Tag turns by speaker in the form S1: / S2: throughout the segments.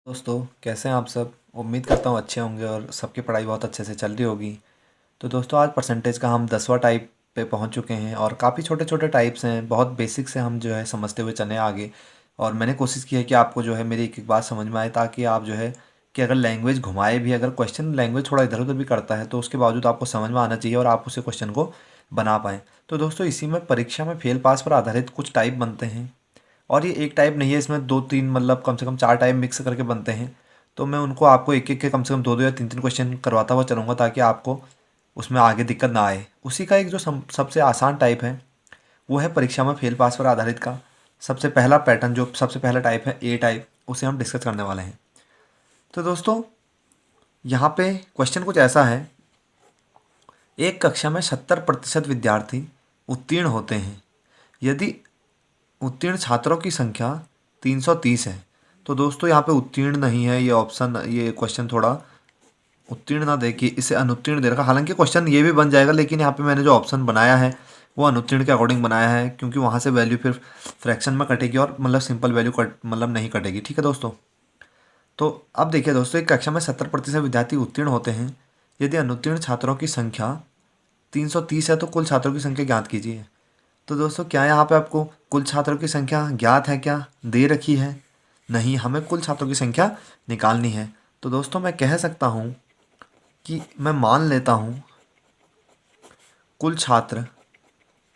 S1: दोस्तों, कैसे हैं आप सब। उम्मीद करता हूँ अच्छे होंगे और सबकी पढ़ाई बहुत अच्छे से चल रही होगी। तो दोस्तों, आज परसेंटेज का हम 10वां टाइप पे पहुँच चुके हैं और काफ़ी छोटे छोटे टाइप्स हैं। बहुत बेसिक से हम जो है समझते हुए चले आगे। और मैंने कोशिश की है कि आपको जो है मेरी एक एक बात समझ में आए, ताकि आप जो है कि अगर लैंग्वेज घुमाए भी, अगर क्वेश्चन लैंग्वेज थोड़ा इधर उधर भी करता है तो उसके बावजूद आपको समझ में आना चाहिए और आप उसे क्वेश्चन को बना पाएँ। तो दोस्तों, इसी में परीक्षा में फेल पास पर आधारित कुछ टाइप बनते हैं। और ये एक टाइप नहीं है, इसमें दो तीन मतलब कम से कम चार टाइप मिक्स करके बनते हैं। तो मैं उनको आपको एक एक के कम से कम दो दो या तीन तीन क्वेश्चन करवाता हुआ चलूँगा, ताकि आपको उसमें आगे दिक्कत ना आए। उसी का एक जो सबसे आसान टाइप है वो है परीक्षा में फेल पास पर आधारित का सबसे पहला पैटर्न, जो सबसे पहला टाइप है ए टाइप, उसे हम डिस्कस करने वाले हैं। तो दोस्तों, यहाँ पे क्वेश्चन कुछ ऐसा है। एक कक्षा में 70% विद्यार्थी उत्तीर्ण होते हैं। यदि उत्तीर्ण छात्रों की संख्या 330 है। तो दोस्तों, यहाँ पे उत्तीर्ण नहीं है, ये ऑप्शन, ये क्वेश्चन थोड़ा उत्तीर्ण ना देखिए, इसे अनुत्तीर्ण दे रखा। हालांकि क्वेश्चन ये भी बन जाएगा, लेकिन यहाँ पे मैंने जो ऑप्शन बनाया है वो अनुत्तीर्ण के अकॉर्डिंग बनाया है, क्योंकि वहाँ से वैल्यू फिर फ्रैक्शन में कटेगी और मतलब सिंपल वैल्यू कट मतलब नहीं कटेगी। ठीक है दोस्तों। तो अब देखिए दोस्तों, एक कक्षा में 70% विद्यार्थी उत्तीर्ण होते हैं। यदि अनुत्तीर्ण छात्रों की संख्या 330 है तो कुल छात्रों की संख्या ज्ञात कीजिए। तो दोस्तों, क्या यहाँ पे आपको कुल छात्रों की संख्या ज्ञात है, क्या दे रखी है? नहीं, हमें कुल छात्रों की संख्या निकालनी है। तो दोस्तों, मैं कह सकता हूँ कि मैं मान लेता हूँ कुल छात्र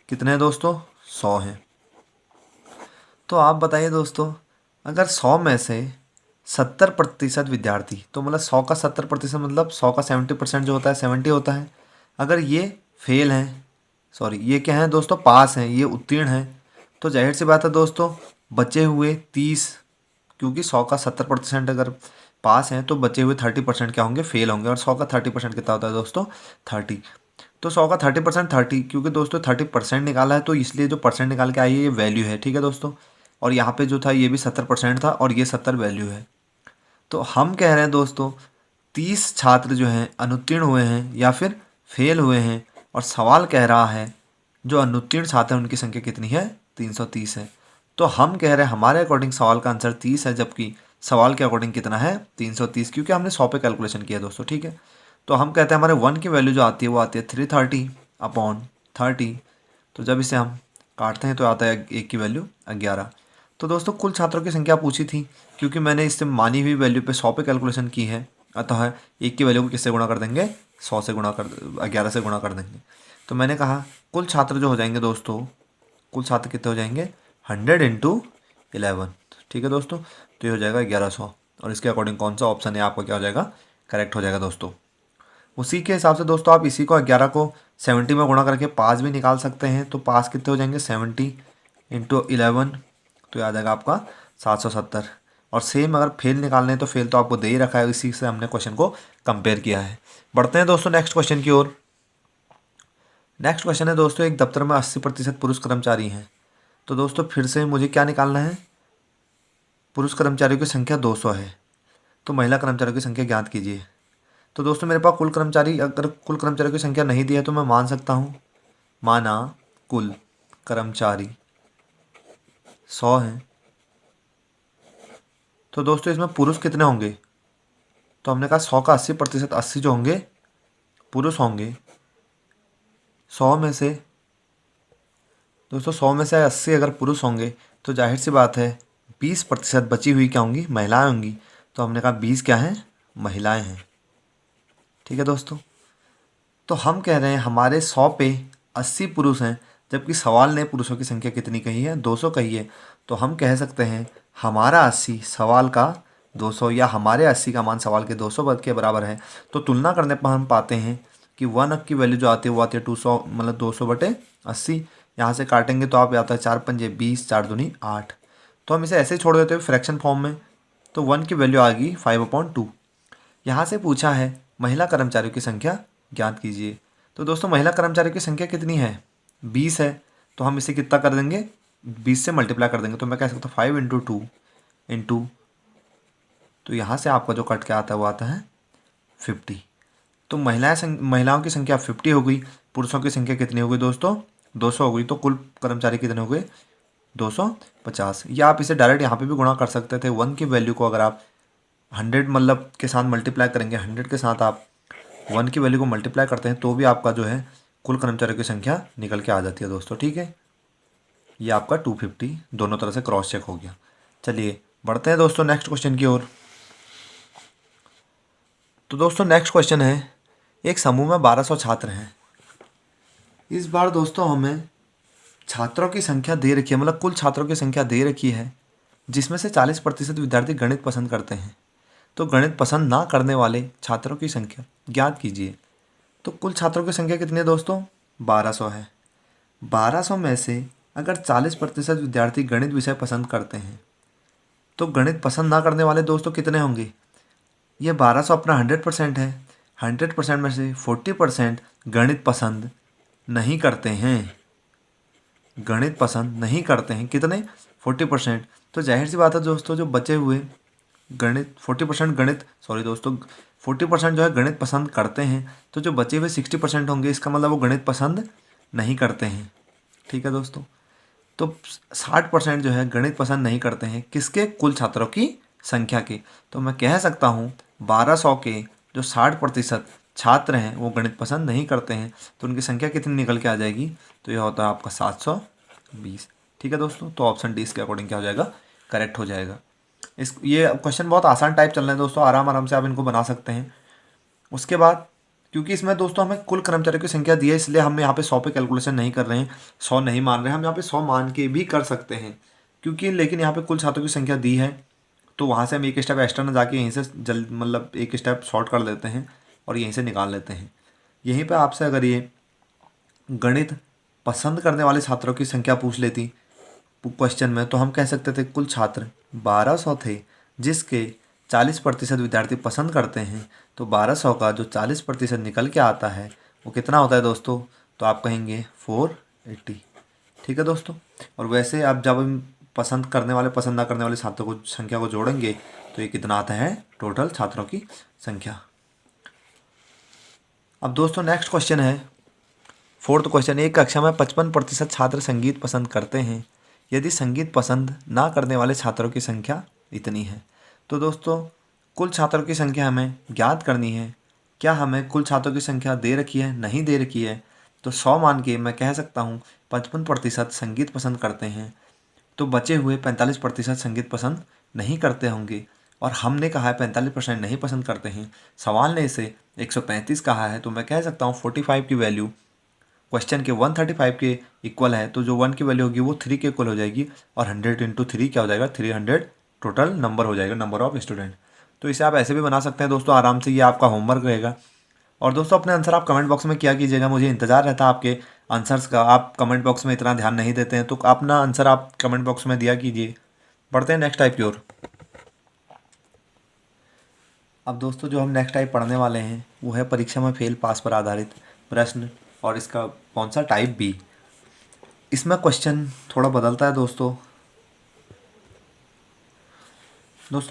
S1: कितने हैं दोस्तों, 100 हैं। तो आप बताइए दोस्तों, अगर 100 में से 70% विद्यार्थी, तो मतलब 100 का 70% मतलब 100 का 70% जो होता है 70 होता है। अगर ये फेल हैं, सॉरी ये क्या है दोस्तों, पास हैं, ये उत्तीर्ण हैं, तो जाहिर सी बात है दोस्तों, बचे हुए 30, क्योंकि 100 का 70% अगर पास हैं तो बचे हुए 30% क्या होंगे, फेल होंगे। और 100 का 30% कितना होता है दोस्तों, 30। तो 100 का 30% 30, क्योंकि दोस्तों 30% निकाला है तो इसलिए जो परसेंट निकाल के आई है ये वैल्यू है। ठीक है दोस्तों। और यहाँ पे जो था ये भी 70% था और ये 70 वैल्यू है। तो हम कह रहे हैं दोस्तों, 30 छात्र जो हैं अनुत्तीर्ण हुए हैं या फिर फेल हुए हैं। और सवाल कह रहा है जो अनुत्तीर्ण छात्र हैं उनकी संख्या कितनी है, 330 है। तो हम कह रहे हैं हमारे अकॉर्डिंग सवाल का आंसर 30 है, जबकि सवाल के अकॉर्डिंग कितना है, 330, क्योंकि हमने 100 पे कैलकुलेशन किया दोस्तों। ठीक है। तो हम कहते हैं हमारे 1 की वैल्यू जो आती है वो आती है 330/30। तो जब इसे हम काटते हैं तो आता है 1 की वैल्यू 11। तो दोस्तों, कुल छात्रों की संख्या पूछी थी, क्योंकि मैंने इससे मानी हुई वैल्यू पे 100 पे कैलकुलेशन की है, अतः 1 की वैल्यू को किससे गुणा कर देंगे, 100 से गुणा कर 11 से गुणा कर देंगे। तो मैंने कहा कुल छात्र जो हो जाएंगे दोस्तों, कुल छात्र कितने हो जाएंगे, 100 × 11। ठीक है दोस्तों। तो ये हो जाएगा 1100, और इसके अकॉर्डिंग कौन सा ऑप्शन है आपका क्या हो जाएगा, करेक्ट हो जाएगा दोस्तों। उसी के हिसाब से दोस्तों, आप इसी को 11 को 70 में गुणा करके पास भी निकाल सकते हैं। तो पास कितने हो जाएंगे, 70 × 11, तो आ जाएगा आपका 770। और सेम अगर फेल निकालने हैं तो फेल तो आपको दे ही रखा है, इसी से हमने क्वेश्चन को कंपेयर किया है। बढ़ते हैं दोस्तों नेक्स्ट क्वेश्चन की ओर। नेक्स्ट क्वेश्चन है दोस्तों, एक दफ्तर में 80% पुरुष कर्मचारी हैं। तो दोस्तों, फिर से मुझे क्या निकालना है, पुरुष कर्मचारियों की संख्या 200 है, तो महिला कर्मचारियों की संख्या ज्ञात कीजिए। तो दोस्तों, मेरे पास कुल कर्मचारी, अगर कुल कर्मचारियों की संख्या नहीं दी है तो मैं मान सकता हूँ, माना कुल कर्मचारी 100 हैं। तो दोस्तों, इसमें पुरुष कितने होंगे, तो हमने कहा 100 का 80%, 80 जो होंगे पुरुष होंगे। 100 में से दोस्तों, 100 में से 80 अगर पुरुष होंगे तो जाहिर सी बात है 20% बची हुई क्या होंगी, महिलाएं होंगी। तो हमने कहा 20 क्या हैं, महिलाएं हैं। ठीक है दोस्तों। तो हम कह रहे हैं हमारे 100 पे 80 पुरुष हैं, जबकि सवाल ने पुरुषों की संख्या कितनी कही है, 200 कही है। तो हम कह सकते हैं हमारा 80 सवाल का 200, या हमारे 80 का मान सवाल के 200 पद के बराबर है। तो तुलना करने पर हम पाते हैं कि 1 की वैल्यू जो आती है वो आती है 200, मतलब 200/80। यहाँ से काटेंगे तो आप आता है 4 पंजे 20, 4 दूनी 8। तो हम इसे ऐसे ही छोड़ देते हैं फ्रैक्शन फॉर्म में। तो 1 की वैल्यू आ गई 5/2। यहाँ से पूछा है महिला कर्मचारियों की संख्या ज्ञात कीजिए। तो दोस्तों, महिला कर्मचारियों की संख्या कितनी है, 20 है। तो हम इसे कितना कर देंगे, 20 से मल्टीप्लाई कर देंगे। तो मैं कह सकता हूँ 5 × 2 इंटू, तो यहाँ से आपका जो कट के आता है वो आता है 50। तो महिलाओं की संख्या 50 हो गई, पुरुषों की संख्या कितनी हो गई दोस्तों, 200 हो गई। तो कुल कर्मचारी कितने हो गए, 250। या आप इसे डायरेक्ट यहाँ पे भी गुणा कर सकते थे। 1 की वैल्यू को अगर आप 100 मतलब के साथ मल्टीप्लाई करेंगे, 100 के साथ आप 1 की वैल्यू को मल्टीप्लाई करते हैं तो भी आपका जो है कुल कर्मचारियों की संख्या निकल के आ जाती है दोस्तों। ठीक है, ये आपका 250 दोनों तरह से क्रॉस चेक हो गया। चलिए बढ़ते हैं दोस्तों नेक्स्ट क्वेश्चन की ओर। तो दोस्तों नेक्स्ट क्वेश्चन है, एक समूह में 1200 छात्र हैं। इस बार दोस्तों हमें छात्रों की संख्या दे रखी है, मतलब कुल छात्रों की संख्या दे रखी है, जिसमें से 40% विद्यार्थी गणित पसंद करते हैं। तो गणित पसंद ना करने वाले छात्रों की संख्या ज्ञात कीजिए। तो कुल छात्रों की संख्या कितनी है दोस्तों? 1200 है। 1200 में से अगर 40% विद्यार्थी गणित विषय पसंद करते हैं तो गणित पसंद ना करने वाले दोस्तों कितने होंगे? ये 1200 अपना 100% है। 100% में से 40% गणित पसंद नहीं करते हैं। गणित पसंद नहीं करते हैं कितने? 40%। तो जाहिर सी बात है दोस्तों, जो बचे हुए गणित 40% गणित सॉरी दोस्तों 40% जो है गणित पसंद करते हैं, तो जो बचे हुए 60% होंगे, इसका मतलब वो गणित पसंद नहीं करते हैं। ठीक है दोस्तों, तो 60% जो है गणित पसंद नहीं करते हैं किसके? कुल छात्रों की संख्या के। तो मैं कह सकता हूँ 1200 के जो 60% छात्र हैं वो गणित पसंद नहीं करते हैं, तो उनकी संख्या कितनी निकल के आ जाएगी? तो यह होता है आपका 720। ठीक है दोस्तों, तो ऑप्शन डी इसके अकॉर्डिंग क्या हो जाएगा? करेक्ट हो जाएगा। ये क्वेश्चन बहुत आसान टाइप चल रहे हैं दोस्तों, आराम आराम से आप इनको बना सकते हैं। उसके बाद क्योंकि इसमें दोस्तों हमें कुल कर्मचारियों की संख्या दी है, इसलिए हम यहाँ पे 100 पे कैलकुलेशन नहीं कर रहे हैं, 100 नहीं मान रहे हैं। हम यहाँ पे 100 मान के भी कर सकते हैं क्योंकि लेकिन यहाँ पे कुल छात्रों की संख्या दी है, तो वहाँ से हम एक स्टेप एक्स्ट्रा ना जाके यहीं से जल्द मतलब एक स्टेप शॉर्ट कर लेते हैं और यहीं से निकाल लेते हैं। यहीं पर आपसे अगर ये गणित पसंद करने वाले छात्रों की संख्या पूछ लेती क्वेश्चन में, तो हम कह सकते थे कुल छात्र 1200 थे, जिसके 40% विद्यार्थी पसंद करते हैं। तो 1200 का जो 40% निकल के आता है वो कितना होता है दोस्तों? तो आप कहेंगे 480। ठीक है दोस्तों, और वैसे आप जब पसंद करने वाले पसंद ना करने वाले छात्रों को संख्या को जोड़ेंगे तो ये कितना आता है? टोटल छात्रों की संख्या। अब दोस्तों नेक्स्ट क्वेश्चन है, फोर्थ क्वेश्चन, एक कक्षा में 55% छात्र संगीत पसंद करते हैं, यदि संगीत पसंद ना करने वाले छात्रों की संख्या इतनी है। तो दोस्तों कुल छात्रों की संख्या हमें ज्ञात करनी है। क्या हमें कुल छात्रों की संख्या दे रखी है? नहीं दे रखी है। तो 100 मान के मैं कह सकता हूँ 55% संगीत पसंद करते हैं, तो बचे हुए 45% संगीत पसंद नहीं करते होंगे। और हमने कहा है 45% नहीं पसंद करते हैं, सवाल ने इसे 135 कहा है, तो मैं कह सकता हूँ 45 की वैल्यू क्वेश्चन के 135 के इक्वल है, तो जो 1 की वैल्यू होगी वो 3 के इक्वल हो जाएगी, और 100 इंटू 3 क्या हो जाएगा? 300 टोटल नंबर हो जाएगा, नंबर ऑफ स्टूडेंट। तो इसे आप ऐसे भी बना सकते हैं दोस्तों आराम से, ये आपका होमवर्क रहेगा। और दोस्तों अपने आंसर आप कमेंट बॉक्स में किया कीजिएगा, मुझे इंतजार रहता है आपके आंसर्स का। आप कमेंट बॉक्स में इतना ध्यान नहीं देते हैं, तो अपना आंसर आप कमेंट बॉक्स में दिया कीजिए। पढ़ते हैं नेक्स्ट टाइप की ओर। अब दोस्तों जो हम नेक्स्ट टाइप पढ़ने वाले हैं वो है परीक्षा में फेल पास पर आधारित प्रश्न, और इसका कौन सा टाइप बी। इसमें क्वेश्चन थोड़ा बदलता है दोस्तों।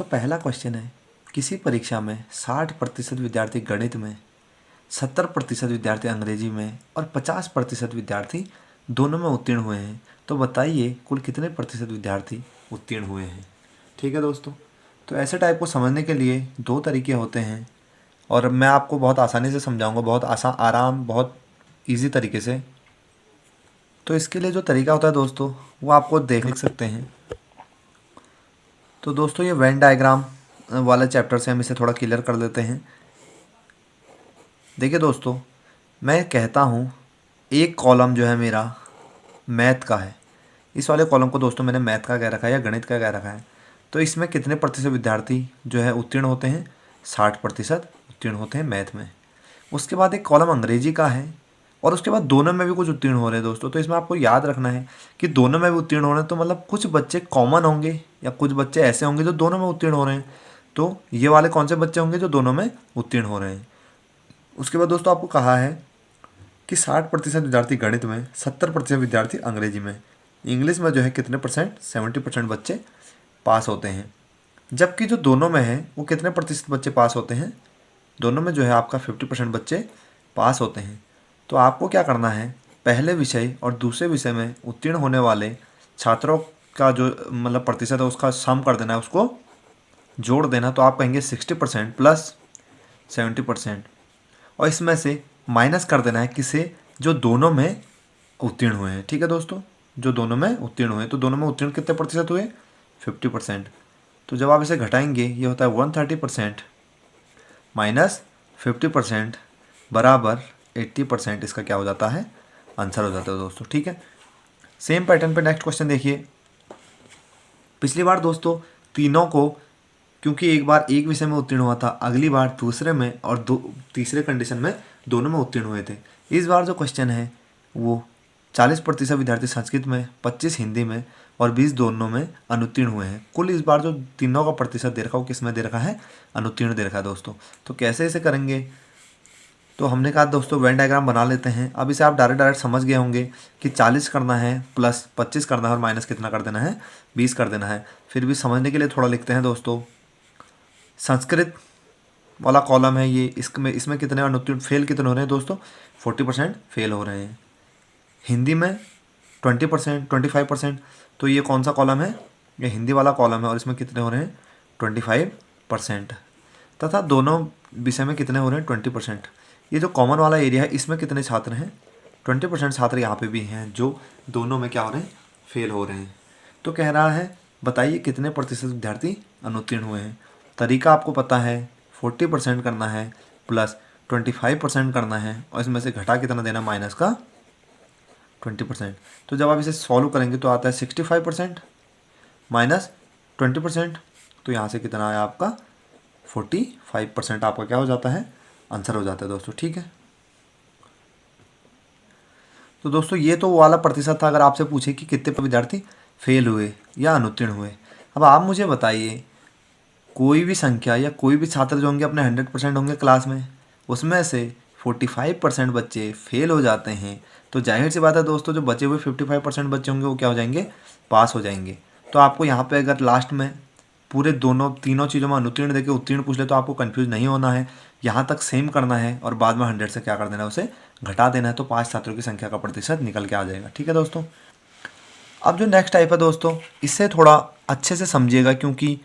S1: पहला क्वेश्चन है, किसी परीक्षा में 60% विद्यार्थी गणित में, 70% विद्यार्थी अंग्रेजी में और 50% विद्यार्थी दोनों में उत्तीर्ण हुए हैं। तो बताइए कुल कितने प्रतिशत विद्यार्थी उत्तीर्ण हुए हैं। ठीक है दोस्तों, तो ऐसे टाइप को समझने के लिए दो तरीके होते हैं, और मैं आपको बहुत आसानी से समझाऊंगा, बहुत आराम बहुत इजी तरीके से। तो इसके लिए जो तरीका होता है दोस्तों वो आपको देख सकते हैं। तो दोस्तों ये वेन डायग्राम वाला चैप्टर से हम इसे थोड़ा क्लियर कर देते हैं। देखिए दोस्तों, मैं कहता हूँ एक कॉलम जो है मेरा मैथ का है, इस वाले कॉलम को दोस्तों मैंने मैथ का कह रखा है या गणित का कह रखा है। तो इसमें कितने प्रतिशत विद्यार्थी जो है उत्तीर्ण होते हैं? 60% उत्तीर्ण होते हैं मैथ में। उसके बाद एक कॉलम अंग्रेजी का है, और उसके बाद दोनों में भी कुछ उत्तीर्ण हो रहे हैं दोस्तों। तो इसमें आपको याद रखना है कि दोनों में भी उत्तीर्ण हो रहे हैं, तो मतलब कुछ बच्चे कॉमन होंगे या कुछ बच्चे ऐसे होंगे जो दोनों में उत्तीर्ण हो रहे हैं। तो ये वाले कौन से बच्चे होंगे जो दोनों में उत्तीर्ण हो रहे हैं। उसके बाद दोस्तों आपको कहा है कि 60% विद्यार्थी गणित में, 70% विद्यार्थी अंग्रेजी में, इंग्लिश में जो है कितने परसेंट? 70% बच्चे पास होते हैं। जबकि जो दोनों में है वो कितने प्रतिशत बच्चे पास होते हैं? दोनों में जो है आपका 50% बच्चे पास होते हैं। तो आपको क्या करना है, पहले विषय और दूसरे विषय में उत्तीर्ण होने वाले छात्रों का जो मतलब प्रतिशत है उसका सम कर देना है, उसको जोड़ देना, तो आप कहेंगे 60% प्लस 70%, और इसमें से माइनस कर देना है किसे, जो दोनों में उत्तीर्ण हुए हैं। ठीक है दोस्तों, जो दोनों में उत्तीर्ण हुए, तो दोनों में उत्तीर्ण कितने प्रतिशत हुए, 50%। तो जब आप इसे घटाएंगे ये होता है 130% माइनस 50% बराबर 80%, इसका क्या हो जाता है, आंसर हो जाता है दोस्तों। ठीक है, सेम पैटर्न पे नेक्स्ट क्वेश्चन देखिए। पिछली बार दोस्तों तीनों को, क्योंकि एक बार एक विषय में उत्तीर्ण हुआ था, अगली बार दूसरे में और तीसरे कंडीशन में दोनों में उत्तीर्ण हुए थे। इस बार जो क्वेश्चन है वो 40% विद्यार्थी संस्कृत में, 25 हिंदी में और 20 दोनों में अनुत्तीर्ण हुए हैं। कुल इस बार जो तीनों का प्रतिशत दे रखा है वो किस में दे रखा है, अनुत्तीर्ण दे रखा है दोस्तों। तो कैसे इसे करेंगे, तो हमने कहा दोस्तों वेन डायग्राम बना लेते हैं। अब इसे आप डायरेक्ट समझ गए होंगे कि 40 करना है प्लस 25 करना है और माइनस कितना कर देना है, 20 कर देना है। फिर भी समझने के लिए थोड़ा लिखते हैं दोस्तों। संस्कृत वाला कॉलम है ये, इसमें कितने अनुत्तीर्ण, फेल कितने हो रहे हैं दोस्तों, 40% फेल हो रहे हैं। हिंदी में 20%, 25%, तो ये कौन सा कॉलम है, ये हिंदी वाला कॉलम है और इसमें कितने हो रहे हैं, 25%। तथा दोनों विषय में कितने हो रहे हैं, 20%। ये जो कॉमन वाला एरिया है इसमें कितने छात्र हैं, 20% छात्र यहाँ पे भी हैं जो दोनों में क्या हो रहे हैं, फेल हो रहे हैं। तो कह रहा है बताइए कितने प्रतिशत विद्यार्थी अनुत्तीर्ण हुए हैं। तरीका आपको पता है, 40% करना है प्लस 25% करना है और इसमें से घटा कितना देना, माइनस का 20%। तो जब आप इसे सॉल्व करेंगे तो आता है 65% माइनस 20%, तो यहाँ से कितना आया आपका 45% आपका क्या हो जाता है, आंसर हो जाता है दोस्तों। ठीक है, तो दोस्तों ये तो वो वाला प्रतिशत था, अगर आपसे पूछे कि कितने विद्यार्थी फेल हुए या अनुत्तीर्ण हुए। अब आप मुझे बताइए कोई भी संख्या या कोई भी छात्र जो होंगे अपने 100% होंगे क्लास में, उसमें से 45% बच्चे फेल हो जाते हैं, तो जाहिर सी बात है दोस्तों जो बचे हुए 55% बच्चे होंगे वो क्या हो जाएंगे, पास हो जाएंगे। तो आपको यहाँ पे अगर लास्ट में पूरे तीनों चीज़ों में अनुत्तीर्ण देके उत्तीर्ण पूछ ले तो आपको कंफ्यूज नहीं होना है, यहाँ तक सेम करना है और बाद में 100 से क्या कर देना है, उसे घटा देना है, तो 5 छात्रों की संख्या का प्रतिशत निकल के आ जाएगा। ठीक है दोस्तों, अब जो नेक्स्ट टाइप है दोस्तों, इससे थोड़ा अच्छे से समझिएगा क्योंकि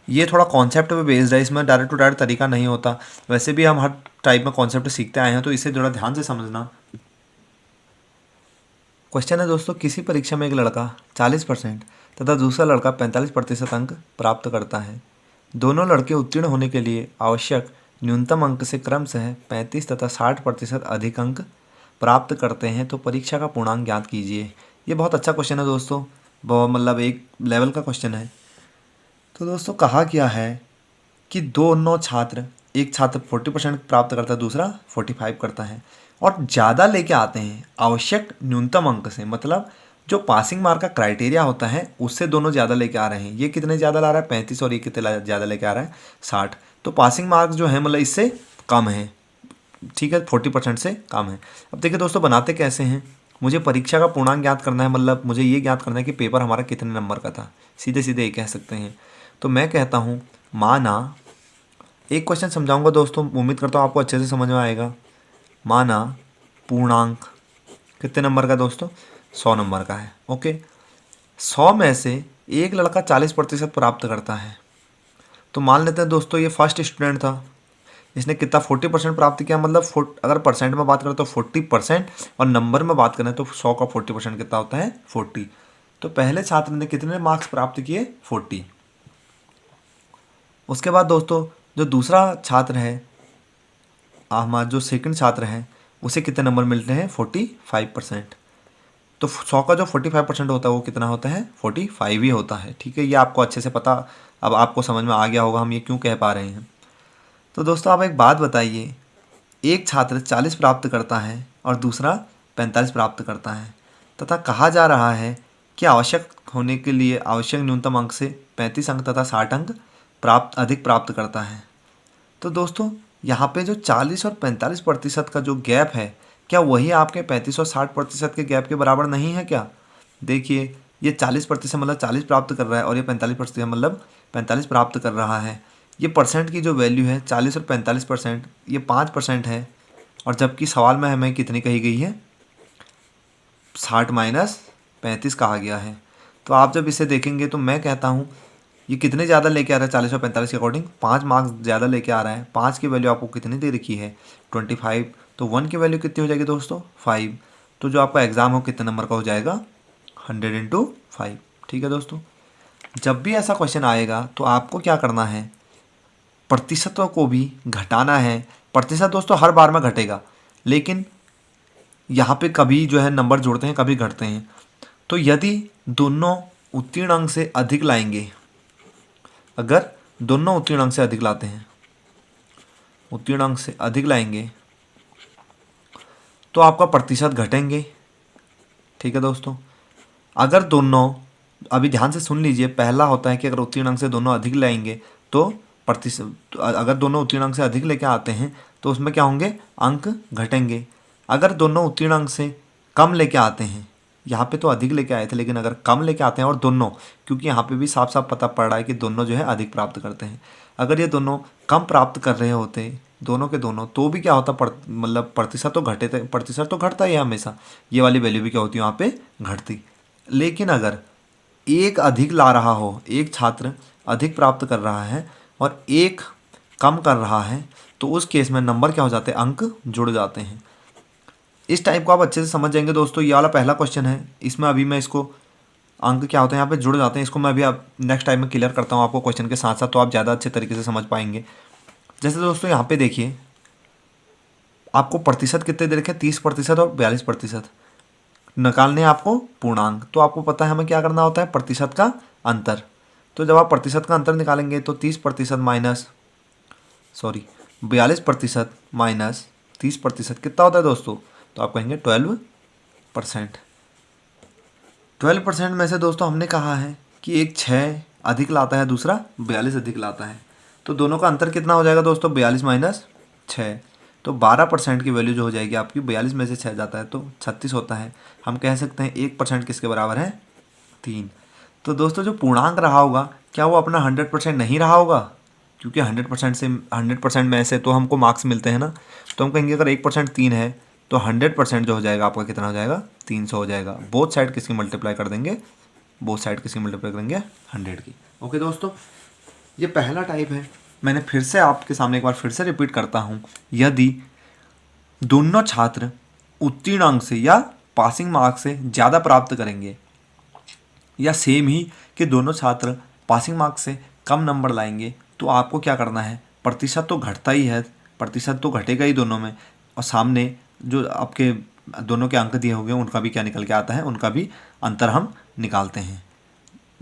S1: ये थोड़ा कॉन्सेप्ट पे बेस्ड है, इसमें डायरेक्ट टू डायरेक्ट तरीका नहीं होता। वैसे भी हम हर टाइप में कॉन्सेप्ट सीखते आए हैं, तो इसे थोड़ा ध्यान से समझना। क्वेश्चन है दोस्तों, किसी परीक्षा में एक लड़का 40% तथा दूसरा लड़का 45% अंक प्राप्त करता है। दोनों लड़के उत्तीर्ण होने के लिए आवश्यक न्यूनतम अंक से क्रमशः 35 तथा 60% अधिक अंक प्राप्त करते हैं, तो परीक्षा का पूर्णांक ज्ञात कीजिए। ये बहुत अच्छा क्वेश्चन है दोस्तों, बहुत मतलब एक लेवल का क्वेश्चन है। तो दोस्तों कहा क्या है कि दोनों छात्र, एक छात्र 40% प्राप्त करता है, दूसरा 45 करता है और ज़्यादा लेके आते हैं आवश्यक न्यूनतम अंक से, मतलब जो पासिंग मार्क का क्राइटेरिया होता है उससे दोनों ज़्यादा लेके आ रहे हैं। ये कितने ज़्यादा ला रहा है, 35, और ये कितने ज़्यादा लेके आ रहा है, 60। तो पासिंग मार्क जो है मतलब इससे कम है। ठीक है, 40% से कम है। अब देखिए दोस्तों बनाते कैसे हैं, मुझे परीक्षा का पूर्णांक ज्ञात करना है, मतलब मुझे ये ज्ञात करना है कि पेपर हमारा कितने नंबर का था, सीधे सीधे ये कह सकते हैं। तो मैं कहता हूँ माना, एक क्वेश्चन समझाऊंगा दोस्तों, उम्मीद करता हूँ आपको अच्छे से समझ में आएगा। माना पूर्णांक कितने नंबर का दोस्तों, 100 नंबर का है। ओके, 100 में से एक लड़का 40% प्राप्त करता है, तो मान लेते हैं दोस्तों ये फर्स्ट स्टूडेंट था, इसने कितना 40% प्राप्त किया, मतलब अगर परसेंट में बात करें तो 40% और नंबर में बात करें तो 100 का 40% कितना होता है, 40। तो पहले छात्र ने कितने मार्क्स प्राप्त किए, 40। उसके बाद दोस्तों जो दूसरा छात्र है, हमारा जो सेकंड छात्र है, उसे कितने नंबर मिलते हैं, 45%। तो 100 का जो 45% होता है वो कितना होता है, 45 ही होता है। ठीक है, ये आपको अच्छे से पता, अब आपको समझ में आ गया होगा हम ये क्यों कह पा रहे हैं। तो दोस्तों आप एक बात बताइए, एक छात्र 40 प्राप्त करता है और दूसरा 45 प्राप्त करता है, तथा कहा जा रहा है कि आवश्यक होने के लिए आवश्यक न्यूनतम अंक से 35 अंक तथा 60 अंक अधिक प्राप्त करता है। तो दोस्तों यहाँ पे जो 40 और 45% का जो गैप है, क्या वही आपके 35 और 60% के गैप के बराबर नहीं है क्या। देखिए ये 40% मतलब 40 प्राप्त कर रहा है और ये 45% मतलब 45 प्राप्त कर रहा है। ये परसेंट की जो वैल्यू है 40 और 45%, ये 5% है, और जबकि सवाल में हमें कितनी कही गई है, 60 माइनस 35 कहा गया है। तो आप जब इसे देखेंगे तो मैं कहता हूँ ये कितने ज़्यादा लेके आ रहा है 40 और 45 के अकॉर्डिंग, 5 मार्क्स ज़्यादा लेके आ रहा है। 5 की वैल्यू आपको कितनी दे रखी है 25, तो 1 की वैल्यू कितनी हो जाएगी दोस्तों 5। तो जो आपका एग्ज़ाम हो कितने नंबर का हो जाएगा 100 इंटू 5। ठीक है दोस्तों, जब भी ऐसा क्वेश्चन आएगा तो आपको क्या करना है, प्रतिशतों को भी घटाना है। प्रतिशत दोस्तों हर बार में घटेगा, लेकिन यहाँ पे कभी जो है नंबर जुड़ते हैं कभी घटते हैं। तो यदि दोनों उत्तीर्ण अंक से अधिक लाएंगे, अगर दोनों उत्तीर्ण अंक से अधिक लाते हैं, उत्तीर्ण अंक से अधिक लाएंगे तो आपका प्रतिशत घटेंगे। ठीक है दोस्तों, अगर दोनों, अभी ध्यान से सुन लीजिए, पहला होता है कि अगर उत्तीर्ण अंक से दोनों अधिक लाएंगे तो प्रतिशत, अगर दोनों उत्तीर्ण अंक से अधिक लेके आते हैं तो उसमें क्या होंगे, अंक घटेंगे। अगर दोनों उत्तीर्ण अंक से कम लेके आते हैं, यहाँ पे तो अधिक लेके आए थे लेकिन अगर कम लेके आते हैं और दोनों, क्योंकि यहाँ पे भी साफ साफ पता पड़ रहा है कि दोनों जो है अधिक प्राप्त करते हैं, अगर ये दोनों कम प्राप्त कर रहे होते दोनों के दोनों, तो भी क्या होता, मतलब प्रतिशत तो घटे थे, प्रतिशत तो घटता ही है हमेशा, ये वाली वैल्यू भी क्या होती है वहाँ पे घटती। लेकिन अगर एक अधिक ला रहा हो, एक छात्र अधिक प्राप्त कर रहा है और एक कम कर रहा है, तो उस केस में नंबर क्या हो जाते हैं, अंक जुड़ जाते हैं। इस टाइप को आप अच्छे से समझ जाएंगे दोस्तों। ये वाला पहला क्वेश्चन है, इसमें अभी मैं इसको अंक क्या होते हैं यहाँ पे जुड़ जाते हैं, इसको मैं अभी आप नेक्स्ट टाइम में क्लियर करता हूँ आपको क्वेश्चन के साथ साथ, तो आप ज़्यादा अच्छे तरीके से समझ पाएंगे। जैसे दोस्तों यहाँ पे देखिए, आपको प्रतिशत कितने दे रखे हैं, 30% और 42%। निकालने हैं आपको पूर्णांक, तो आपको पता है हमें क्या करना होता है, प्रतिशत का अंतर। तो जब आप प्रतिशत का अंतर निकालेंगे तो 30% माइनस 42% माइनस 30% कितना होता है दोस्तों, तो आप कहेंगे 12%। 12% में से दोस्तों हमने कहा है कि एक 6 अधिक लाता है, दूसरा 42 अधिक लाता है, तो दोनों का अंतर कितना हो जाएगा दोस्तों, 42 माइनस 6। तो 12% की वैल्यू जो हो जाएगी आपकी, 42 में से 6 जाता है तो 36 होता है। हम कह सकते हैं 1% किसके बराबर है, 3। तो दोस्तों जो पूर्णांक रहा होगा, क्या वो अपना 100% नहीं रहा होगा, क्योंकि 100% में से तो हमको मार्क्स मिलते हैं ना, तो हम कहेंगे अगर 1% 3 है तो 100% जो हो जाएगा आपका कितना हो जाएगा, 300 हो जाएगा। बोथ साइड किसकी मल्टीप्लाई कर देंगे, बोथ साइड किसकी मल्टीप्लाई करेंगे, 100 की। ओके दोस्तों, ये पहला टाइप है। मैंने फिर से आपके सामने एक बार फिर से रिपीट करता हूँ, यदि दोनों छात्र उत्तीर्ण अंक से या पासिंग मार्क्स से ज़्यादा प्राप्त करेंगे, या सेम ही कि दोनों छात्र पासिंग मार्क्स से कम नंबर लाएंगे, तो आपको क्या करना है, प्रतिशत तो घटता ही है, प्रतिशत तो घटेगा ही दोनों में, और सामने जो आपके दोनों के अंक दिए होंगे उनका भी क्या निकल के आता है, उनका भी अंतर हम निकालते हैं।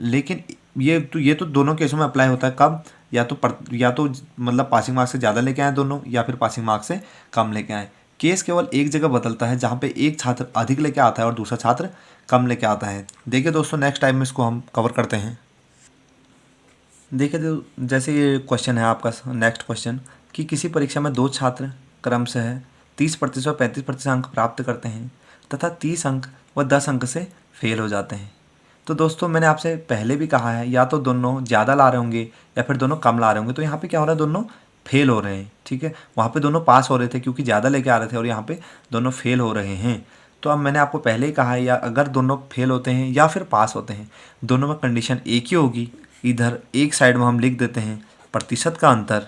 S1: लेकिन ये तो दोनों केसों में अप्लाई होता है, कब, या तो मतलब पासिंग मार्क्स से ज़्यादा लेके आए दोनों, या फिर पासिंग मार्क्स से कम लेके आए। केस केवल एक जगह बदलता है, जहाँ पे एक छात्र अधिक लेके आता है और दूसरा छात्र कम लेके आता है। देखिए दोस्तों, नेक्स्ट टाइम में इसको हम कवर करते हैं। देखिए तो जैसे ये क्वेश्चन है आपका नेक्स्ट क्वेश्चन, कि किसी परीक्षा में 2 छात्र क्रम से है 30% और 35% अंक प्राप्त करते हैं तथा 30 अंक व 10 अंक से फेल हो जाते हैं। तो दोस्तों मैंने आपसे पहले भी कहा है, या तो दोनों ज़्यादा ला रहे होंगे या फिर दोनों कम ला रहे होंगे। तो यहाँ पे क्या हो रहा है, दोनों फेल हो रहे हैं। ठीक है, वहाँ पे दोनों पास हो रहे थे क्योंकि ज़्यादा लेके आ रहे थे, और यहाँ पे दोनों फेल हो रहे हैं। तो अब मैंने आपको पहले ही कहा है, या अगर दोनों फेल होते हैं या फिर पास होते हैं, दोनों में कंडीशन एक ही होगी। इधर एक साइड में हम लिख देते हैं प्रतिशत का अंतर।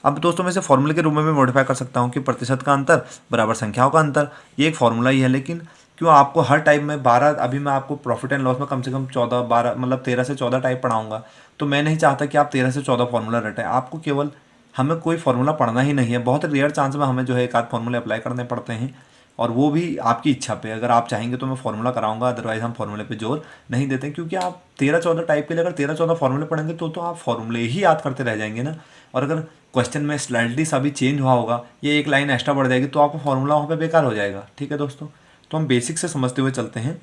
S1: अब दोस्तों मैं इसे फॉर्मूले के रूप में भी मॉडिफाई कर सकता हूँ कि प्रतिशत का अंतर बराबर संख्याओं का अंतर। ये एक फॉर्मूला ही है, लेकिन क्यों आपको हर टाइप में 12, अभी मैं आपको प्रॉफिट एंड लॉस में कम से कम 14-12 मतलब 13 से 14 टाइप पढ़ाऊंगा, तो मैं नहीं चाहता कि आप 13 से 14 फार्मूला रटें। आपको केवल, हमें कोई फार्मूला पढ़ना ही नहीं है। बहुत रेयर चांस में हमें जो है एक आध फार्मूले अप्लाई करने पड़ते हैं, और वो भी आपकी इच्छा पे। अगर आप चाहेंगे तो मैं फार्मूला कराऊंगा, अदरवाइज हम फार्मूले पे जोर नहीं देते, क्योंकि आप 13-14 टाइप के लिए अगर 13-14 फार्मूले पढ़ेंगे तो आप फार्मूले ही याद करते रह जाएंगे ना। और अगर क्वेश्चन में स्लाइडली सा भी चेंज हुआ होगा, ये एक लाइन एक्स्ट्रा बढ़ जाएगी, तो आपका फार्मूला वहाँ पे बेकार हो जाएगा। ठीक है दोस्तों, तो हम बेसिक से समझते हुए चलते हैं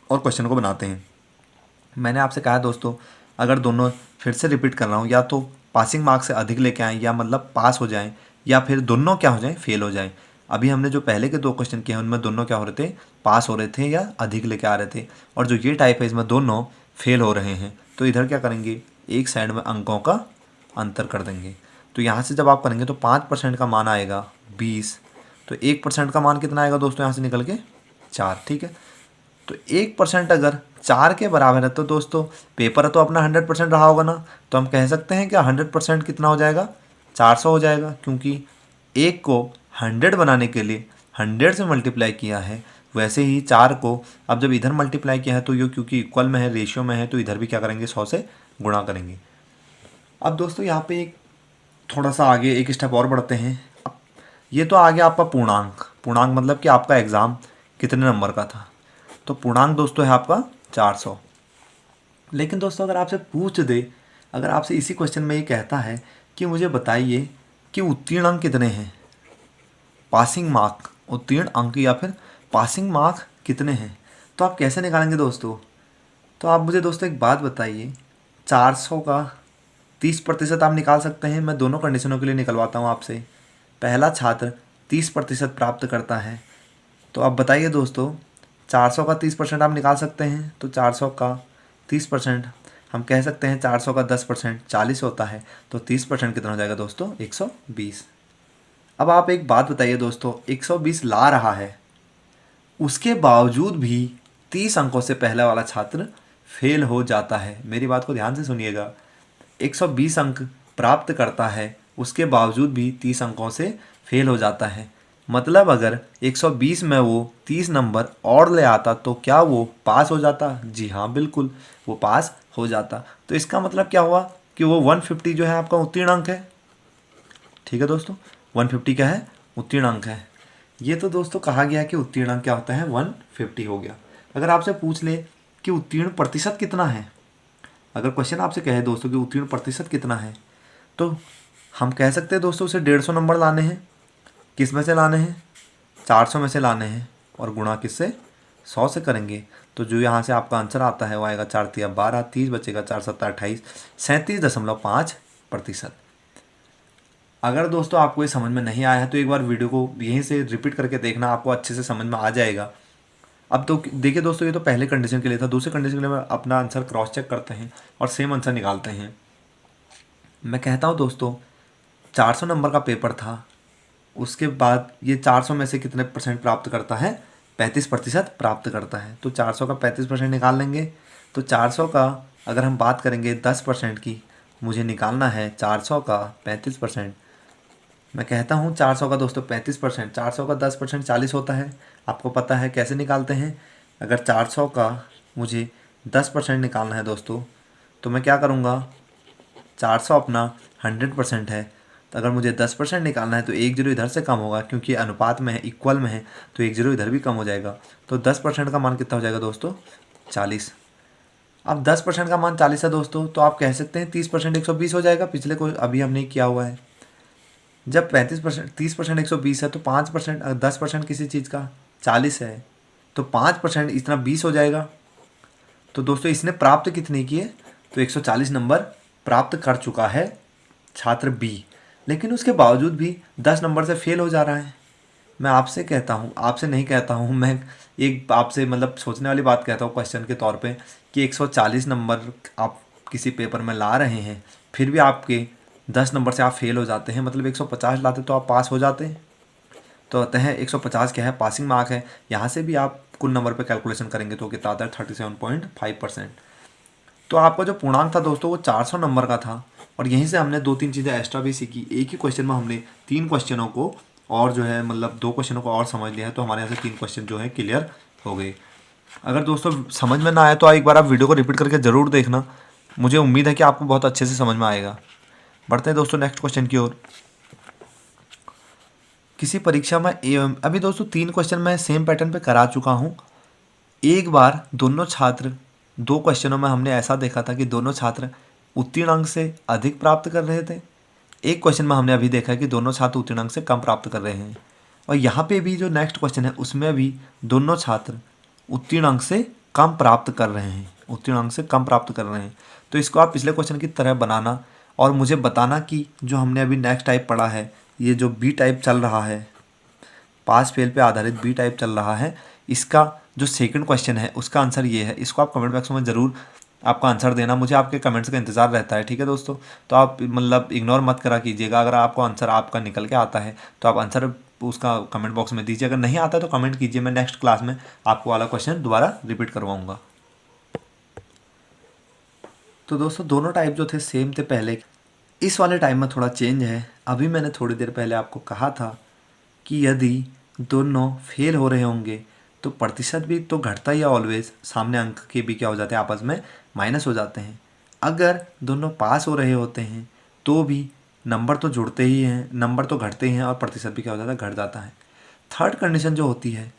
S1: और क्वेश्चन को बनाते हैं। मैंने आपसे कहा दोस्तों, अगर दोनों, फिर से रिपीट कर रहा हूँ, या तो पासिंग मार्क्स से अधिक लेके आएँ, या मतलब पास हो जाएं, या फिर दोनों क्या हो जाएं, फेल हो जाएं। अभी हमने जो पहले के 2 क्वेश्चन किए हैं उनमें दोनों क्या हो रहे थे, पास हो रहे थे या अधिक लेके आ रहे थे, और जो ये टाइप है इसमें दोनों फेल हो रहे हैं। तो इधर क्या करेंगे, एक साइड में अंकों का अंतर कर देंगे। तो यहाँ से जब आप करेंगे तो 5% का मान आएगा 20, तो 1% का मान कितना आएगा दोस्तों, यहाँ से निकल के 4। ठीक है, तो 1% अगर 4 के बराबर है, तो दोस्तों पेपर तो अपना 100% रहा होगा ना, तो हम कह सकते हैं कि 100% कितना हो जाएगा, 400 हो जाएगा, क्योंकि एक को 100 बनाने के लिए 100 से मल्टीप्लाई किया है, वैसे ही 4 को अब जब इधर मल्टीप्लाई किया है तो ये क्योंकि इक्वल में है, रेशियो में है, तो इधर भी क्या करेंगे, 100 से गुणा करेंगे। अब दोस्तों यहाँ पे एक थोड़ा सा आगे एक स्टेप और बढ़ते हैं। अब ये तो आ गया आपका पूर्णांक। पूर्णांक मतलब कि आपका एग्ज़ाम कितने नंबर का था, तो पूर्णांक दोस्तों है आपका 400। लेकिन दोस्तों अगर आपसे पूछ दे, अगर आपसे इसी क्वेश्चन में ये कहता है कि मुझे बताइए कि उत्तीर्ण अंक कितने हैं, पासिंग मार्क, उत्तीर्ण अंक या फिर पासिंग मार्क कितने हैं, तो आप कैसे निकालेंगे दोस्तों। तो आप मुझे दोस्तों एक बात बताइए, 400 का 30% आप निकाल सकते हैं। मैं दोनों कंडीशनों के लिए निकलवाता हूँ आपसे। पहला छात्र 30% प्राप्त करता है, तो आप बताइए दोस्तों 400 का 30% आप निकाल सकते हैं, तो 400 का 30% हम कह सकते हैं 400 का 10% 40 होता है, तो 30% कितना हो जाएगा दोस्तों, 120। अब आप एक बात बताइए दोस्तों, 120 ला रहा है, उसके बावजूद भी 30 अंकों से पहला वाला छात्र फेल हो जाता है। मेरी बात को ध्यान से सुनिएगा, 120 अंक प्राप्त करता है, उसके बावजूद भी 30 अंकों से फेल हो जाता है। मतलब अगर 120 में वो 30 नंबर और ले आता तो क्या वो पास हो जाता? जी हाँ, बिल्कुल वो पास हो जाता। तो इसका मतलब क्या हुआ कि वो 150 जो है आपका उत्तीर्ण अंक है। ठीक है दोस्तों, 150 क्या है, उत्तीर्ण अंक है। ये तो दोस्तों कहा गया कि उत्तीर्ण अंक क्या होता है, 150 हो गया। अगर आपसे पूछ ले कि उत्तीर्ण प्रतिशत कितना है, अगर क्वेश्चन आपसे कहे दोस्तों कि उत्तीर्ण प्रतिशत कितना है, तो हम कह सकते हैं दोस्तों उसे 150 नंबर लाने हैं। किस में से लाने हैं, 400 में से लाने हैं, और गुणा किससे, 100 से करेंगे। तो जो यहाँ से आपका आंसर आता है वो आएगा 4 तिया 12, 30 बचेगा, 4 सत्ता 28, 37.5%। अगर दोस्तों आपको ये समझ में नहीं आया है तो एक बार वीडियो को यहीं से रिपीट करके देखना, आपको अच्छे से समझ में आ जाएगा। अब तो देखिए दोस्तों, ये तो पहले कंडीशन के लिए था। दूसरे कंडीशन के लिए अपना आंसर क्रॉस चेक करते हैं और सेम आंसर निकालते हैं। मैं कहता हूँ दोस्तों 400 नंबर का पेपर था, उसके बाद ये 400 में से कितने परसेंट प्राप्त करता है, 35% प्राप्त करता है। तो 400 का 35% निकाल लेंगे। तो 400 का अगर हम बात करेंगे 10% की, मुझे निकालना है 400 का 35%। मैं कहता हूँ 400 का दोस्तों 35%, 400 का 10% 40 होता है। आपको पता है कैसे निकालते हैं। अगर 400 का मुझे 10% निकालना है दोस्तों, तो मैं क्या करूँगा, 400 अपना 100% है, तो अगर मुझे 10% निकालना है तो 1 जीरो इधर से कम होगा, क्योंकि अनुपात में है, इक्वल में है, तो 1 जीरो इधर भी कम हो जाएगा। तो 10% का मान कितना हो जाएगा दोस्तों, 40। अब 10% का मान 40 है दोस्तों, तो आप कह सकते हैं 30% 120 हो जाएगा। पिछले को अभी हमने किया हुआ है। जब 35% 30% 120 है, तो 5% 10% किसी चीज़ का 40 है, तो 5% इतना 20 हो जाएगा। तो दोस्तों इसने प्राप्त कितने किए, तो 140 नंबर प्राप्त कर चुका है छात्र बी, लेकिन उसके बावजूद भी 10 नंबर से फेल हो जा रहा है। मैं आपसे कहता हूँ, आपसे नहीं कहता हूँ, मैं एक आपसे मतलब सोचने वाली बात कहता हूँ क्वेश्चन के तौर पे, कि 140 नंबर आप किसी पेपर में ला रहे हैं, फिर भी आपके 10 नंबर से आप फेल हो जाते हैं, मतलब 150 लाते तो आप पास हो जाते हैं। तो अतः 150 क्या है, पासिंग मार्क है। यहाँ से भी आप कुल नंबर पे कैलकुलेशन करेंगे तो कितना आता है, 37.5%। तो आपका जो पूर्णांक था दोस्तों वो 400 नंबर का था, और यहीं से हमने 2-3 चीज़ें एक्स्ट्रा भी सीखी। एक ही क्वेश्चन में हमने 3 क्वेश्चनों को और जो है मतलब 2 क्वेश्चनों को और समझ लिया है, तो हमारे यहाँ से 3 क्वेश्चन जो है क्लियर हो गए। अगर दोस्तों समझ में ना आए तो एक बार आप वीडियो को रिपीट करके ज़रूर देखना, मुझे उम्मीद है कि आपको बहुत अच्छे से समझ में आएगा। बढ़ते हैं दोस्तों नेक्स्ट क्वेश्चन की ओर। किसी परीक्षा में अभी दोस्तों 3 क्वेश्चन मैं सेम पैटर्न पे करा चुका हूँ। एक बार दोनों छात्र 2 क्वेश्चनों में हमने ऐसा देखा था कि दोनों छात्र उत्तीर्ण अंक से अधिक प्राप्त कर रहे थे। एक क्वेश्चन में हमने अभी देखा है कि दोनों छात्र उत्तीर्ण अंक से कम प्राप्त कर रहे हैं, और यहाँ पे भी जो नेक्स्ट क्वेश्चन है उसमें भी दोनों छात्र उत्तीर्ण अंक से कम प्राप्त कर रहे हैं, उत्तीर्ण अंक से कम प्राप्त कर रहे हैं। तो इसको आप पिछले क्वेश्चन की तरह बनाना और मुझे बताना कि जो हमने अभी नेक्स्ट टाइप पढ़ा है, ये जो बी टाइप चल रहा है, पास फेल पे आधारित बी टाइप चल रहा है, इसका जो सेकंड क्वेश्चन है उसका आंसर ये है। इसको आप कमेंट बॉक्स में ज़रूर आपका आंसर देना, मुझे आपके कमेंट्स का इंतज़ार रहता है। ठीक है दोस्तों, तो आप मतलब इग्नोर मत करा कीजिएगा। अगर आपको आंसर आपका निकल के आता है तो आप आंसर उसका कमेंट बॉक्स में दीजिए, अगर नहीं आता तो कमेंट कीजिए, मैं नेक्स्ट क्लास में आपको वाला क्वेश्चन दोबारा रिपीट करवाऊँगा। तो दोस्तों दोनों टाइप जो थे सेम थे पहले। इस वाले टाइम में थोड़ा चेंज है। अभी मैंने थोड़ी देर पहले आपको कहा था कि यदि दोनों फेल हो रहे होंगे तो प्रतिशत भी तो घटता ही है ऑलवेज, सामने अंक के भी क्या हो जाते हैं आपस में माइनस हो जाते हैं। अगर दोनों पास हो रहे होते हैं तो भी नंबर तो जुड़ते ही हैं, नंबर तो घटते ही हैं और प्रतिशत भी क्या हो जाता है घट जाता है। थर्ड कंडीशन जो होती है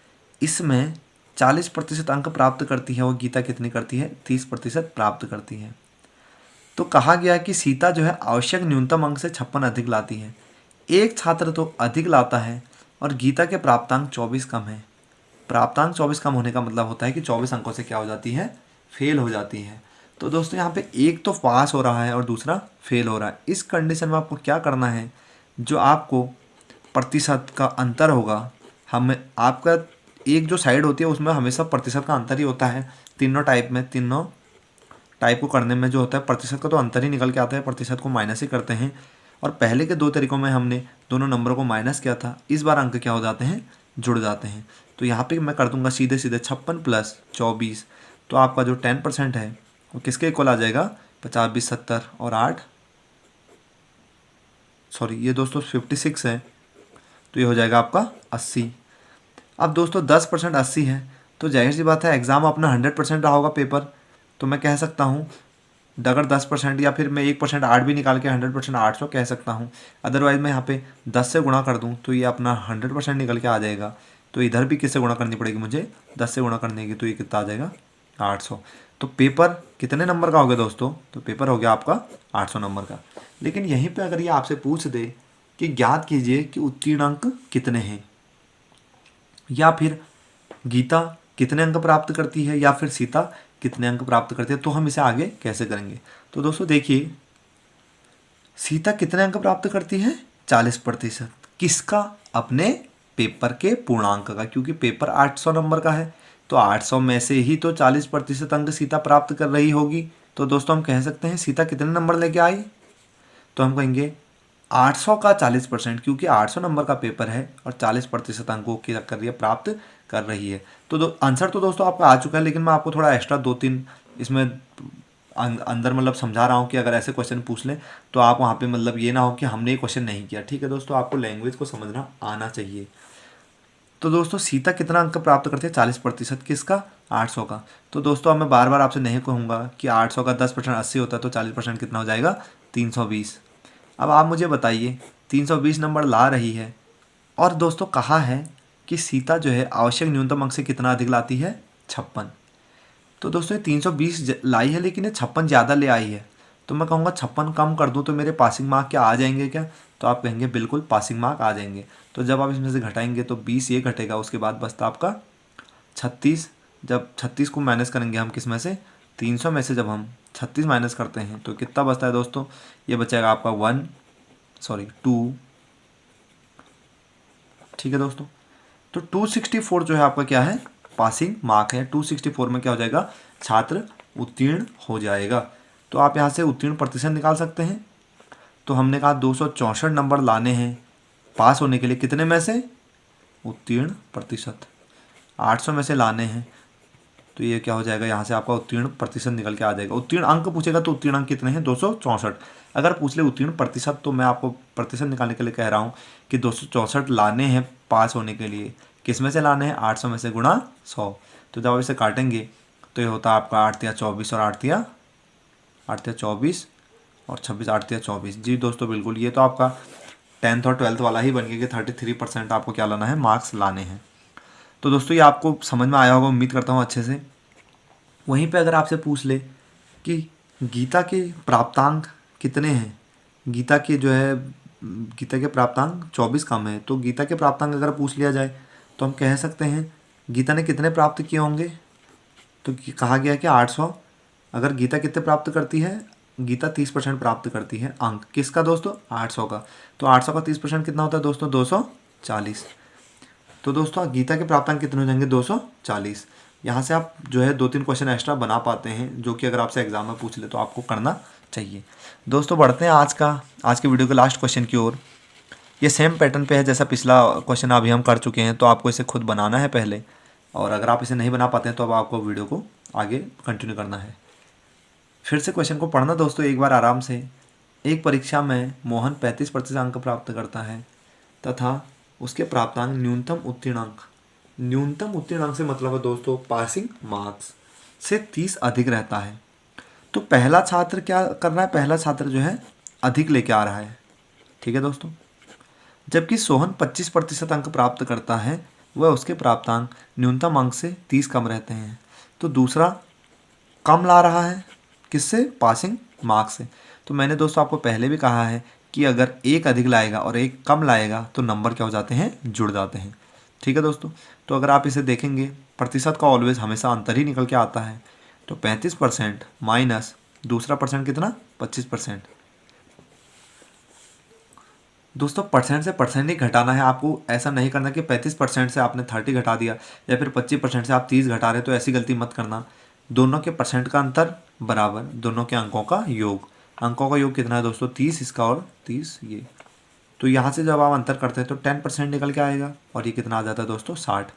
S1: इसमें 40% अंक प्राप्त करती है, वो गीता कितनी करती है 30% प्राप्त करती है। तो कहा गया कि सीता जो है आवश्यक न्यूनतम अंक से 56 अधिक लाती है। एक छात्र तो अधिक लाता है और गीता के प्राप्तांक 24 कम है। प्राप्तांक 24 कम होने का मतलब होता है कि 24 अंकों से क्या हो जाती है फेल हो जाती है। तो दोस्तों यहाँ पे एक तो पास हो रहा है और दूसरा फेल हो रहा है। इस कंडीशन में आपको क्या करना है, जो आपको प्रतिशत का अंतर होगा, हमें आपका एक जो साइड होती है उसमें हमेशा प्रतिशत का अंतर ही होता है। तीनों टाइप में, तीनों टाइप को करने में जो होता है प्रतिशत का तो अंतर ही निकल के आता है, प्रतिशत को माइनस ही करते हैं। और पहले के दो तरीकों में हमने दोनों नंबरों को माइनस किया था, इस बार अंक क्या हो जाते हैं जुड़ जाते हैं। तो यहाँ पे मैं कर दूंगा सीधे सीधे 56 + 24, तो आपका जो 10% है वो किसके इक्वल आ जाएगा 50 20 70 और 8, सॉरी ये दोस्तों 56 है, तो ये हो जाएगा आपका 80। अब दोस्तों 10% 80 है, तो जाहिर सी बात है एग्ज़ाम अपना 100% रहा होगा पेपर, तो मैं कह सकता हूँ अगर 10% या फिर मैं 1% 8 भी निकाल के 100% 800 कह सकता हूँ। अदरवाइज़ मैं यहाँ पे 10 से गुणा कर दूँ तो ये अपना 100% निकल के आ जाएगा। तो इधर भी किससे गुणा करनी पड़ेगी मुझे 10 से गुणा करने की, तो ये कितना आ जाएगा 800। तो पेपर कितने नंबर का हो गया दोस्तों, तो पेपर हो गया आपका 800 नंबर का। लेकिन यहीं पर अगर ये आपसे पूछ दे कि ज्ञात कीजिए कि उत्तीर्ण अंक कितने हैं, या फिर गीता कितने अंक प्राप्त करती है, या फिर सीता कितने अंक प्राप्त करती है, तो हम इसे आगे कैसे करेंगे। तो दोस्तों देखिए सीता कितने अंक प्राप्त करती है 40%। किसका, अपने पेपर के पूर्णांक का, क्योंकि पेपर 800 नंबर का है तो 800 में से ही तो 40% अंक सीता प्राप्त कर रही होगी। तो दोस्तों हम कह सकते हैं सीता कितने नंबर लेके आई, तो हम कहेंगे 800 का 40%, क्योंकि 800 नंबर का पेपर है और 40% अंकों की कर रही है, प्राप्त कर रही है। तो आंसर तो दोस्तों आपका आ चुका है, लेकिन मैं आपको थोड़ा एक्स्ट्रा 2-3 इसमें अंदर मतलब समझा रहा हूँ कि अगर ऐसे क्वेश्चन पूछ लें तो आप वहाँ पे मतलब ये ना हो कि हमने ये क्वेश्चन नहीं किया। ठीक है दोस्तों, आपको लैंग्वेज को समझना आना चाहिए। तो दोस्तों सीता कितना अंक प्राप्त करती है 40%, किसका 800 का। तो दोस्तों अब मैं बार बार आपसे नहीं कहूँगा कि 800 का 10% 80 होता है, तो 40% कितना हो जाएगा 320। अब आप मुझे बताइए 320 नंबर ला रही है और दोस्तों कहा है कि सीता जो है आवश्यक न्यूनतम अंक से कितना अधिक लाती है 56। तो दोस्तों ये 320 लाई है लेकिन ये 56 ज़्यादा ले आई है, तो मैं कहूँगा 56 कम कर दूँ तो मेरे पासिंग मार्क क्या आ जाएंगे क्या, तो आप कहेंगे बिल्कुल पासिंग मार्क आ जाएंगे। तो जब आप इसमें से घटाएंगे तो 20 ये घटेगा, उसके बाद बचता आपका 36। जब 36 को माइनस करेंगे हम किस में से 300 में से, जब हम 36 माइनस करते हैं तो कितना बचता है दोस्तों, ये बचेगा आपका 2। ठीक है दोस्तों, तो 264 जो है आपका क्या है पासिंग मार्क है। 264 में क्या हो जाएगा छात्र उत्तीर्ण हो जाएगा। तो आप यहाँ से उत्तीर्ण प्रतिशत निकाल सकते हैं। तो हमने कहा 264 नंबर लाने हैं पास होने के लिए, कितने में से उत्तीर्ण प्रतिशत 800 में से लाने हैं, तो ये क्या हो जाएगा यहाँ से आपका उत्तीर्ण प्रतिशत निकल के आ जाएगा। उत्तीर्ण अंक पूछेगा तो उत्तीर्ण अंक कितने हैं 264। अगर पूछ ले उत्तीर्ण प्रतिशत तो मैं आपको प्रतिशत निकालने के लिए कह रहा हूँ कि 264 लाने हैं पास होने के लिए, किस में से लाने हैं 800 में से गुणा 100। तो जब आप इसे काटेंगे तो ये होता है आपका 8 तिया 24 और 8 तिया 24 और 26 8 तिया 24। जी दोस्तों बिल्कुल, ये तो आपका 10th और 12th वाला ही बन गया कि 33% आपको क्या लाना है मार्क्स लाने हैं। तो दोस्तों ये आपको समझ में आया होगा, उम्मीद करता हूँ अच्छे से। वहीं पे अगर आपसे पूछ ले कि गीता के प्राप्तांक कितने हैं, गीता के जो है गीता के प्राप्तांक 24 कम है, तो गीता के प्राप्तांक अगर पूछ लिया जाए तो हम कह सकते हैं गीता ने कितने प्राप्त किए होंगे, तो कहा गया कि 800। अगर गीता कितने प्राप्त करती है, गीता 30% प्राप्त करती है अंक, किसका दोस्तों 800 का। तो 800 का 30% कितना होता है दोस्तों 240। तो दोस्तों गीता के प्राप्तांक कितने हो जाएंगे 240। यहाँ से आप जो है 2-3 क्वेश्चन एक्स्ट्रा बना पाते हैं, जो कि अगर आपसे एग्जाम में पूछ ले तो आपको करना चाहिए। दोस्तों बढ़ते हैं आज के वीडियो के लास्ट क्वेश्चन की ओर। ये सेम पैटर्न पे है जैसा पिछला क्वेश्चन अभी हम कर चुके हैं, तो आपको इसे खुद बनाना है पहले, और अगर आप इसे नहीं बना पाते हैं तो अब आपको वीडियो को आगे कंटिन्यू करना है। फिर से क्वेश्चन को पढ़ना दोस्तों एक बार आराम से। एक परीक्षा में मोहन 35% अंक प्राप्त करता है तथा उसके प्राप्तांक न्यूनतम उत्तीर्ण अंक से मतलब है दोस्तों पासिंग मार्क्स से 30 अधिक रहता है। तो पहला छात्र क्या कर रहा है, पहला छात्र जो है अधिक लेके आ रहा है, ठीक है दोस्तों। जबकि सोहन 25% अंक प्राप्त करता है, वह उसके प्राप्तांक न्यूनतम अंक से 30 कम रहते हैं। तो दूसरा कम ला रहा है, किससे, पासिंग मार्क्स से। तो मैंने दोस्तों आपको पहले भी कहा है कि अगर एक अधिक लाएगा और एक कम लाएगा तो नंबर क्या हो जाते हैं, जुड़ जाते हैं, ठीक है दोस्तों। तो अगर आप इसे देखेंगे प्रतिशत का ऑलवेज हमेशा अंतर ही निकल के आता है। तो 35% माइनस दूसरा परसेंट कितना, 25%। दोस्तों परसेंट से परसेंट ही घटाना है आपको, ऐसा नहीं करना कि 35% से आपने 30 घटा दिया या फिर 25% से आप 30 घटा रहे, तो ऐसी गलती मत करना। दोनों के परसेंट का अंतर बराबर दोनों के अंकों का योग। अंकों का योग कितना है दोस्तों, 30 इसका और 30 ये। तो यहाँ से जब आप अंतर करते हैं तो 10% निकल के आएगा और ये कितना आ जाता है दोस्तों, 60।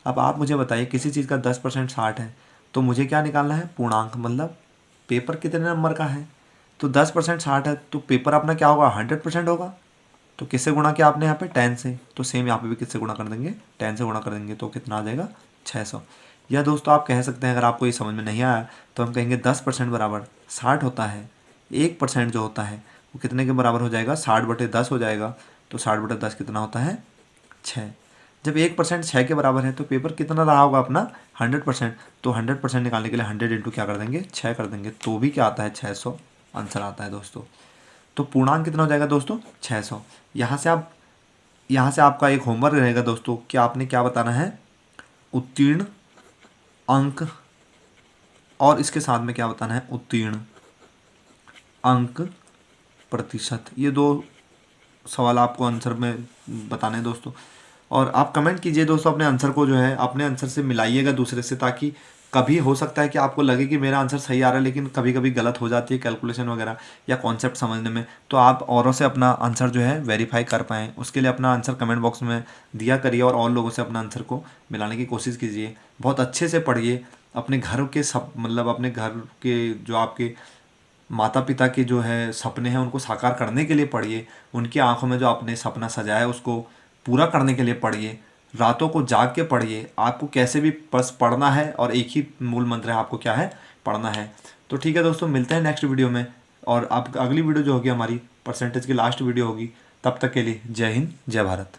S1: अब आप मुझे बताइए किसी चीज़ का 10% 60 है तो मुझे क्या निकालना है, पूर्णांक, मतलब पेपर कितने नंबर का है। तो 10% 60 है तो पेपर अपना क्या होगा, 100% होगा। तो किससे गुणा किया आपने यहाँ पे, 10 से। तो सेम यहाँ पे भी किससे गुणा कर देंगे, 10 से गुणा कर देंगे। तो कितना आ जाएगा, 600। या दोस्तों आप कह सकते हैं, अगर आपको ये समझ में नहीं आया तो हम कहेंगे 10% बराबर 60 होता है। 1% जो होता है वो कितने के बराबर हो जाएगा, 60/10 हो जाएगा। तो 60/10 कितना होता है, 6। जब 1% 6 के बराबर है तो पेपर कितना रहा होगा अपना, 100%। तो 100% निकालने के लिए 100 इंटू क्या कर देंगे, 6 कर देंगे, तो भी क्या आता है, 600 आंसर आता है दोस्तों। तो पूर्णांक कितना हो जाएगा दोस्तों, 600। यहाँ से आपका एक होमवर्क रहेगा दोस्तों कि आपने क्या बताना है, उत्तीर्ण अंक, और इसके साथ में क्या बताना है, उत्तीर्ण अंक प्रतिशत। ये 2 सवाल आपको आंसर में बताने हैं दोस्तों। और आप कमेंट कीजिए दोस्तों अपने आंसर को, जो है अपने आंसर से मिलाइएगा दूसरे से, ताकि कभी हो सकता है कि आपको लगे कि मेरा आंसर सही आ रहा है लेकिन कभी कभी गलत हो जाती है कैलकुलेशन वगैरह या कॉन्सेप्ट समझने में। तो आप औरों से अपना आंसर जो है वेरीफाई कर पाएँ, उसके लिए अपना आंसर कमेंट बॉक्स में दिया करिए और लोगों से अपना आंसर को मिलाने की कोशिश कीजिए। बहुत अच्छे से पढ़िए, अपने घर के सब मतलब अपने घर के जो आपके माता पिता के जो है सपने हैं उनको साकार करने के लिए पढ़िए। उनकी आंखों में जो आपने सपना सजाया है उसको पूरा करने के लिए पढ़िए। रातों को जाग के पढ़िए। आपको कैसे भी बस पढ़ना है और एक ही मूल मंत्र है, आपको क्या है, पढ़ना है। तो ठीक है दोस्तों, मिलते हैं नेक्स्ट वीडियो में। और आप अगली वीडियो जो होगी हमारी परसेंटेज की लास्ट वीडियो होगी। तब तक के लिए जय हिंद, जय भारत।